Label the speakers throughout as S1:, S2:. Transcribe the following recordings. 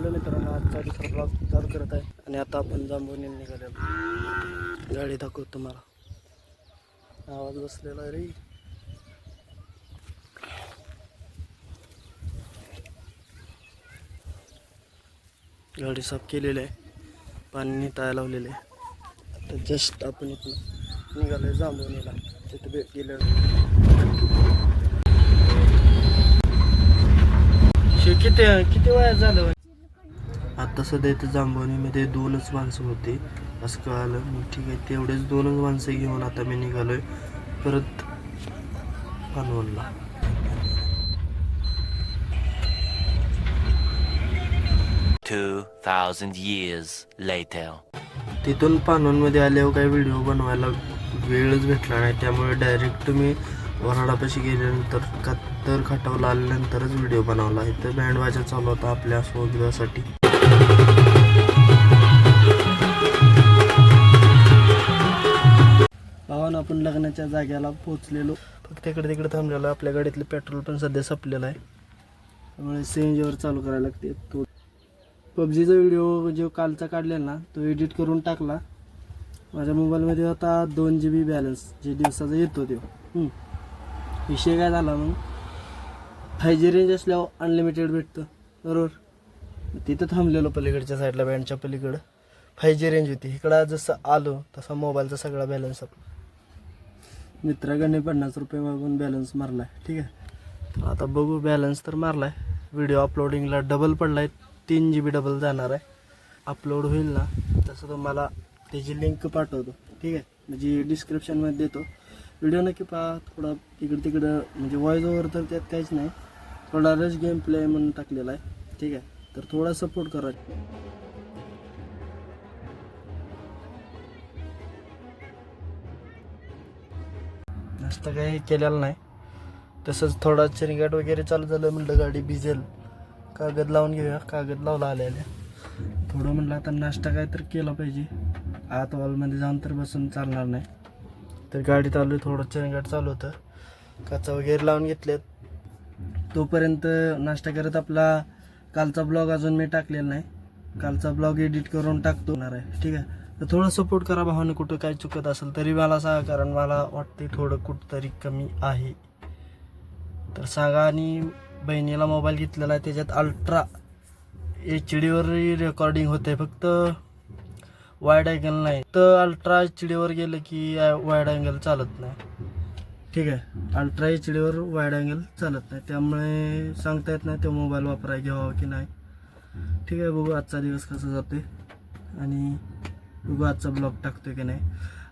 S1: Hello मित्रांनो, आजचा दुसरा ब्लॉग चालू करत आहे आणि आता आपण जांभून निघालेलो. गाडी दाखवतो तुम्हाला. आवाज बसलेला आहे रे. गाडी साफ केलेली आहे, पाणी निताळायला लावलेलं आहे. आता जस्ट आपण इथून निघालोय जांभुणीला. तिथे भेट गेलेलो. किती वया झालं? आता सध्या इथं जांभुणीमध्ये 2च माणसं होती असं कळालं. मग ठीक आहे, तेवढेच 2च माणसं घेऊन आता मी निघालोय परत पानवणला.
S2: years later.
S1: तिथून पानवणमध्ये आल्यावर काही व्हिडिओ बनवायला वेळच भेटला नाही, त्यामुळे डायरेक्ट मी वराडापाशी गेल्यानंतर कातर खाटावला आल्यानंतरच व्हिडिओ बनवला. इथं बँड वाजा चालू होता आपल्या स्वागतासाठी. पाहून आपण लग्नाच्या जाग्याला पोहोचलेलो. फक्त इकडे तिकडे थांबलेलो. आपल्या गाडीतलं पेट्रोल पण सध्या संपलेलं आहे, त्यामुळे सीएनजीवर चालू करायला लागते. तो पबजीचा व्हिडिओ जो कालचा काढलेला ना, तो एडिट करून टाकला. माझ्या मोबाईलमध्ये होता 2 GB बॅलन्स, जे दिवसाचा येतो तो. विषय काय झाला, मग 5G रेंज असल्यावर अनलिमिटेड भेटतं बरोबर. तिथं थांबलेलो पलीकडच्या साईडला, बँडच्या पलीकडं 5G रेंज होती. इकडं जसं आलो तसा मोबाईलचा सगळा बॅलन्स आपला. मित्राकडे 50 रुपये मागून बॅलन्स मारला आहे. ठीक आहे, तर आता बघू. बॅलन्स तर मारला आहे. व्हिडिओ अपलोडिंगला डबल पडला आहे, 3 GB डबल जाणार आहे. अपलोड होईल ना तसं तुम्हाला त्याची लिंक पाठवतो. ठीक आहे, म्हणजे डिस्क्रिप्शनमध्ये देतो. व्हिडिओ नक्की पहा. थोडा इकडं तिकडं म्हणजे व्हॉइस ओव्हर तर त्यात काहीच नाही, थोडा रश गेम प्ले म्हणून टाकलेला आहे. ठीक आहे, तर थोडा सपोर्ट करा. नाश्ता काही केलेला नाही, तसंच थोडा चिरगाट वगैरे चालू झालं. म्हटलं गाडी भिजेल, कागद लावून घेऊया. कागद लावला आल्या थोडं. म्हटलं आता नाश्ता काय तर केला पाहिजे. आत हॉलमध्ये जाऊन तर बसून चालणार नाही, तर गाडीत आलो. थोडं चिरगाट चालू होतं, काचा वगैरे लावून घेतलेत. तोपर्यंत नाश्ता करत आपला कालचा ब्लॉग अजून मी टाकलेला नाही. कालचा ब्लॉग एडिट करून टाकतो आहे. ठीक आहे, तर थोडं सपोर्ट करा भावानं. कुठं काय चुकत असेल तरी मला सांगा, कारण मला वाटते थोडं कुठंतरी कमी आहे तर सांगा. आणि बहिणीला मोबाईल घेतलेला आहे, त्याच्यात अल्ट्रा HD वर रेकॉर्डिंग होते, फक्त वाईड अँगल नाही. तर अल्ट्रा HD वर गेलं की वाईड अँगल चालत नाही. ठीक आहे, अल्ट्रा HD वर वाईड अँगल चालत नाही, त्यामुळे सांगता येत नाही तो मोबाईल वापरायला घ्यावा की नाही. ठीक आहे, बघू आजचा दिवस कसा जातोय आणि बघू आजचा ब्लॉग टाकतोय की नाही.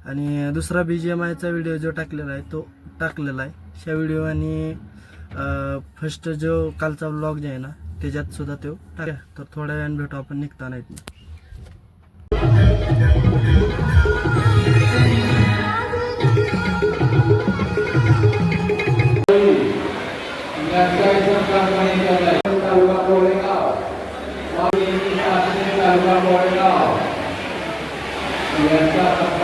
S1: आणि दुसरा BGMIचा व्हिडिओ जो टाकलेला आहे तो टाकलेला आहे ह्या व्हिडिओ. आणि फर्स्ट जो कालचा ब्लॉग जे आहे ना, त्याच्यात सुद्धा तो टाका. तर थोड्या वेळाने भेटू आपण निघताना इथून.
S3: Yes,